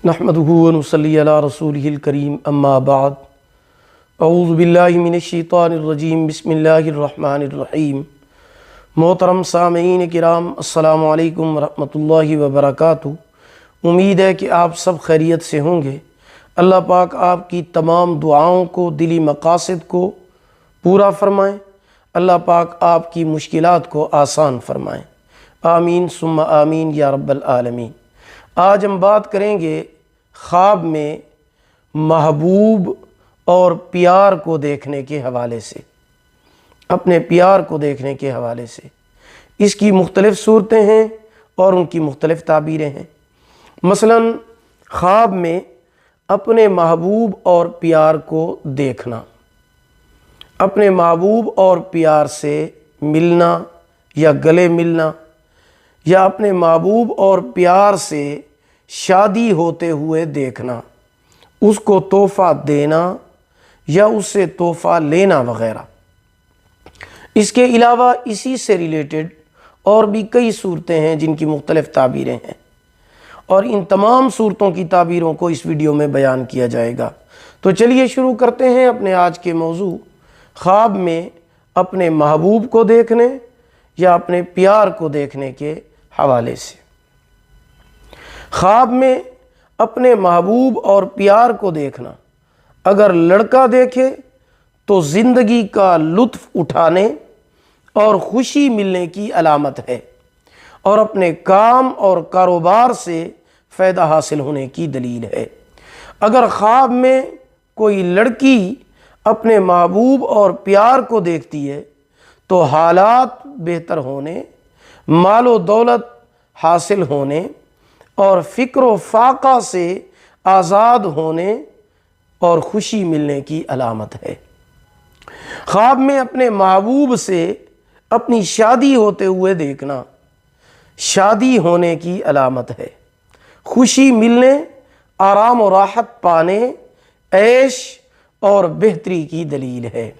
نحمدہ و نصلی علی رسولہ الکریم اما بعد اعوذ باللہ من الشیطان الرجیم بسم اللہ الرحمن الرحیم۔ محترم سامعین کرام، السلام علیکم ورحمۃ اللہ وبرکاتہ۔ امید ہے کہ آپ سب خیریت سے ہوں گے۔ اللہ پاک آپ کی تمام دعاؤں کو، دلی مقاصد کو پورا فرمائیں۔ اللہ پاک آپ کی مشکلات کو آسان فرمائیں۔ آمین ثم آمین یا رب العالمین۔ آج ہم بات کریں گے خواب میں محبوب اور پیار کو دیکھنے کے حوالے سے، اپنے پیار کو دیکھنے کے حوالے سے۔ اس کی مختلف صورتیں ہیں اور ان کی مختلف تعبیریں ہیں۔ مثلا خواب میں اپنے محبوب اور پیار کو دیکھنا، اپنے محبوب اور پیار سے ملنا یا گلے ملنا، یا اپنے محبوب اور پیار سے شادی ہوتے ہوئے دیکھنا، اس کو تحفہ دینا یا اس سے تحفہ لینا وغیرہ۔ اس کے علاوہ اسی سے ریلیٹڈ اور بھی کئی صورتیں ہیں جن کی مختلف تعبیریں ہیں، اور ان تمام صورتوں کی تعبیروں کو اس ویڈیو میں بیان کیا جائے گا۔ تو چلیے شروع کرتے ہیں اپنے آج کے موضوع، خواب میں اپنے محبوب کو دیکھنے یا اپنے پیار کو دیکھنے کے حوالے سے۔ خواب میں اپنے محبوب اور پیار کو دیکھنا، اگر لڑکا دیکھے تو زندگی کا لطف اٹھانے اور خوشی ملنے کی علامت ہے، اور اپنے کام اور کاروبار سے فائدہ حاصل ہونے کی دلیل ہے۔ اگر خواب میں کوئی لڑکی اپنے محبوب اور پیار کو دیکھتی ہے تو حالات بہتر ہونے، مال و دولت حاصل ہونے اور فکر و فاقہ سے آزاد ہونے اور خوشی ملنے کی علامت ہے۔ خواب میں اپنے محبوب سے اپنی شادی ہوتے ہوئے دیکھنا شادی ہونے کی علامت ہے، خوشی ملنے، آرام و راحت پانے، عیش اور بہتری کی دلیل ہے۔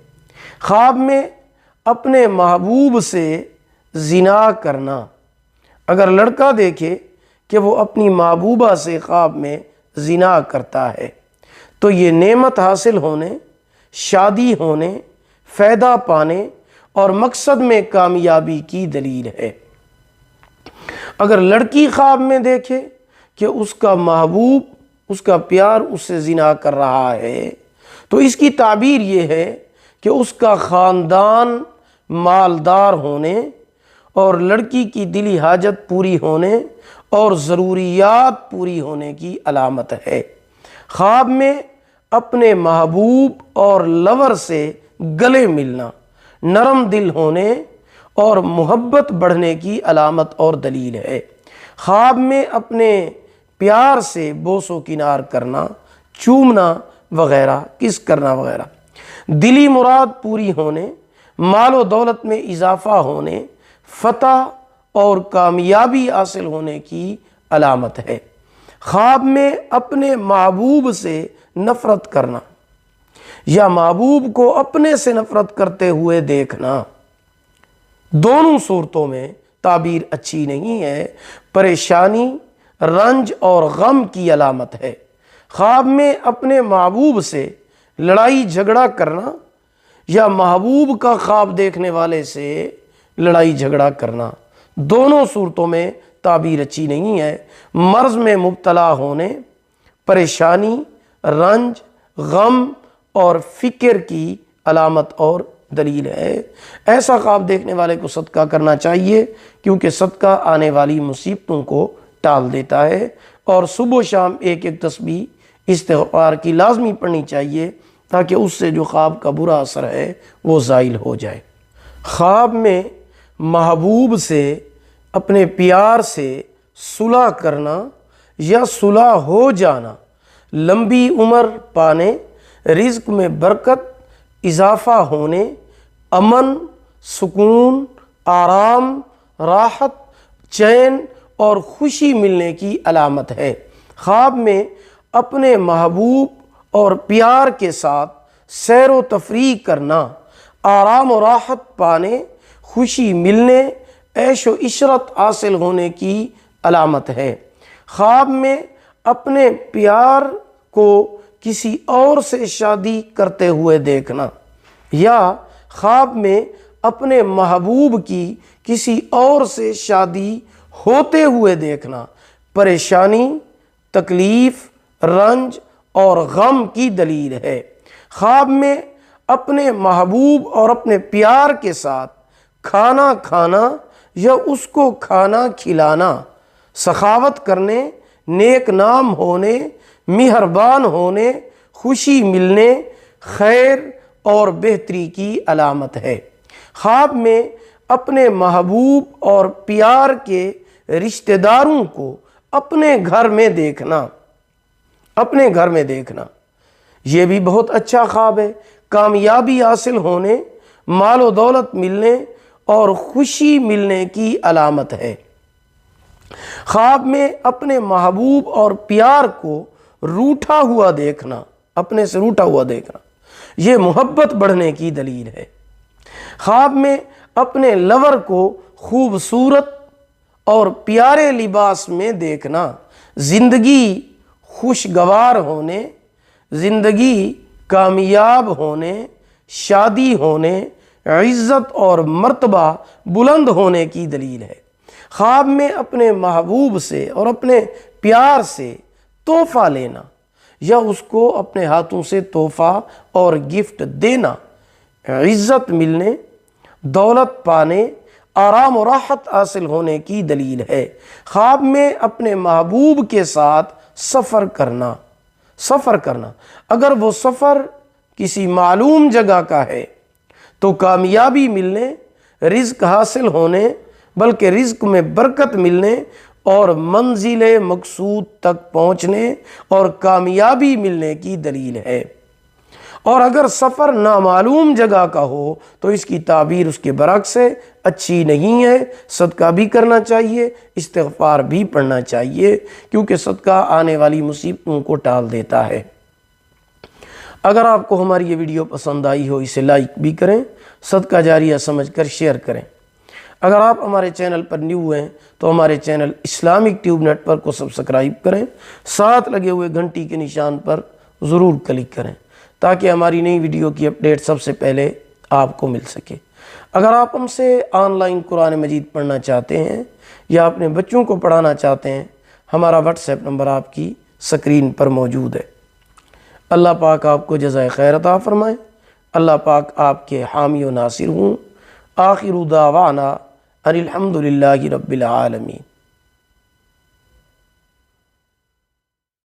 خواب میں اپنے محبوب سے زنا کرنا، اگر لڑکا دیکھے کہ وہ اپنی محبوبہ سے خواب میں زنا کرتا ہے تو یہ نعمت حاصل ہونے، شادی ہونے، فائدہ پانے اور مقصد میں کامیابی کی دلیل ہے۔ اگر لڑکی خواب میں دیکھے کہ اس کا محبوب، اس کا پیار اس سے زنا کر رہا ہے تو اس کی تعبیر یہ ہے کہ اس کا خاندان مالدار ہونے اور لڑکی کی دلی حاجت پوری ہونے اور ضروریات پوری ہونے کی علامت ہے۔ خواب میں اپنے محبوب اور لور سے گلے ملنا نرم دل ہونے اور محبت بڑھنے کی علامت اور دلیل ہے۔ خواب میں اپنے پیار سے بوس و کنار کرنا، چومنا وغیرہ، کس کرنا وغیرہ دلی مراد پوری ہونے، مال و دولت میں اضافہ ہونے، فتح اور کامیابی حاصل ہونے کی علامت ہے۔ خواب میں اپنے محبوب سے نفرت کرنا یا محبوب کو اپنے سے نفرت کرتے ہوئے دیکھنا، دونوں صورتوں میں تعبیر اچھی نہیں ہے، پریشانی، رنج اور غم کی علامت ہے۔ خواب میں اپنے محبوب سے لڑائی جھگڑا کرنا یا محبوب کا خواب دیکھنے والے سے لڑائی جھگڑا کرنا، دونوں صورتوں میں تعبیر اچھی نہیں ہے، مرض میں مبتلا ہونے، پریشانی، رنج، غم اور فکر کی علامت اور دلیل ہے۔ ایسا خواب دیکھنے والے کو صدقہ کرنا چاہیے، کیونکہ صدقہ آنے والی مصیبتوں کو ٹال دیتا ہے، اور صبح و شام ایک ایک تسبیح استغفار کی لازمی پڑھنی چاہیے تاکہ اس سے جو خواب کا برا اثر ہے وہ زائل ہو جائے۔ خواب میں محبوب سے، اپنے پیار سے صلح کرنا یا صلح ہو جانا لمبی عمر پانے، رزق میں برکت، اضافہ ہونے، امن، سکون، آرام، راحت، چین اور خوشی ملنے کی علامت ہے۔ خواب میں اپنے محبوب اور پیار کے ساتھ سیر و تفریح کرنا، آرام و راحت پانے، خوشی ملنے، عیش و عشرت حاصل ہونے کی علامت ہے۔ خواب میں اپنے پیار کو کسی اور سے شادی کرتے ہوئے دیکھنا یا خواب میں اپنے محبوب کی کسی اور سے شادی ہوتے ہوئے دیکھنا پریشانی، تکلیف، رنج اور غم کی دلیل ہے۔ خواب میں اپنے محبوب اور اپنے پیار کے ساتھ کھانا کھانا یا اس کو کھانا کھلانا سخاوت کرنے، نیک نام ہونے، مہربان ہونے، خوشی ملنے، خیر اور بہتری کی علامت ہے۔ خواب میں اپنے محبوب اور پیار کے رشتہ داروں کو اپنے گھر میں دیکھنا یہ بھی بہت اچھا خواب ہے۔ کامیابی حاصل ہونے، مال و دولت ملنے اور خوشی ملنے کی علامت ہے۔ خواب میں اپنے محبوب اور پیار کو روٹھا ہوا دیکھنا، اپنے سے روٹھا ہوا دیکھنا، یہ محبت بڑھنے کی دلیل ہے۔ خواب میں اپنے لور کو خوبصورت اور پیارے لباس میں دیکھنا زندگی خوشگوار ہونے، زندگی کامیاب ہونے، شادی ہونے، عزت اور مرتبہ بلند ہونے کی دلیل ہے۔ خواب میں اپنے محبوب سے اور اپنے پیار سے تحفہ لینا یا اس کو اپنے ہاتھوں سے تحفہ اور گفٹ دینا عزت ملنے، دولت پانے، آرام و راحت حاصل ہونے کی دلیل ہے۔ خواب میں اپنے محبوب کے ساتھ سفر کرنا اگر وہ سفر کسی معلوم جگہ کا ہے تو کامیابی ملنے، رزق حاصل ہونے، بلکہ رزق میں برکت ملنے اور منزل مقصود تک پہنچنے اور کامیابی ملنے کی دلیل ہے۔ اور اگر سفر نامعلوم جگہ کا ہو تو اس کی تعبیر اس کے برعکس ہے، اچھی نہیں ہے۔ صدقہ بھی کرنا چاہیے، استغفار بھی پڑھنا چاہیے، کیونکہ صدقہ آنے والی مصیبتوں کو ٹال دیتا ہے۔ اگر آپ کو ہماری یہ ویڈیو پسند آئی ہو اسے لائک بھی کریں، صدقہ جاریہ سمجھ کر شیئر کریں۔ اگر آپ ہمارے چینل پر نیو ہیں تو ہمارے channel Islamic tube network کو سبسکرائب کریں، ساتھ لگے ہوئے گھنٹی کے نشان پر ضرور کلک کریں تاکہ ہماری نئی ویڈیو کی اپڈیٹ سب سے پہلے آپ کو مل سکے۔ اگر آپ ہم سے آن لائن قرآن مجید پڑھنا چاہتے ہیں یا اپنے بچوں کو پڑھانا چاہتے ہیں، ہمارا واٹس ایپ نمبر آپ کی سکرین پر موجود ہے۔ اللہ پاک آپ کو جزائے خیر عطا فرمائے۔ اللہ پاک آپ کے حامی و ناصر ہوں۔ آخر دعوانا ان الحمد للہ رب العالمین۔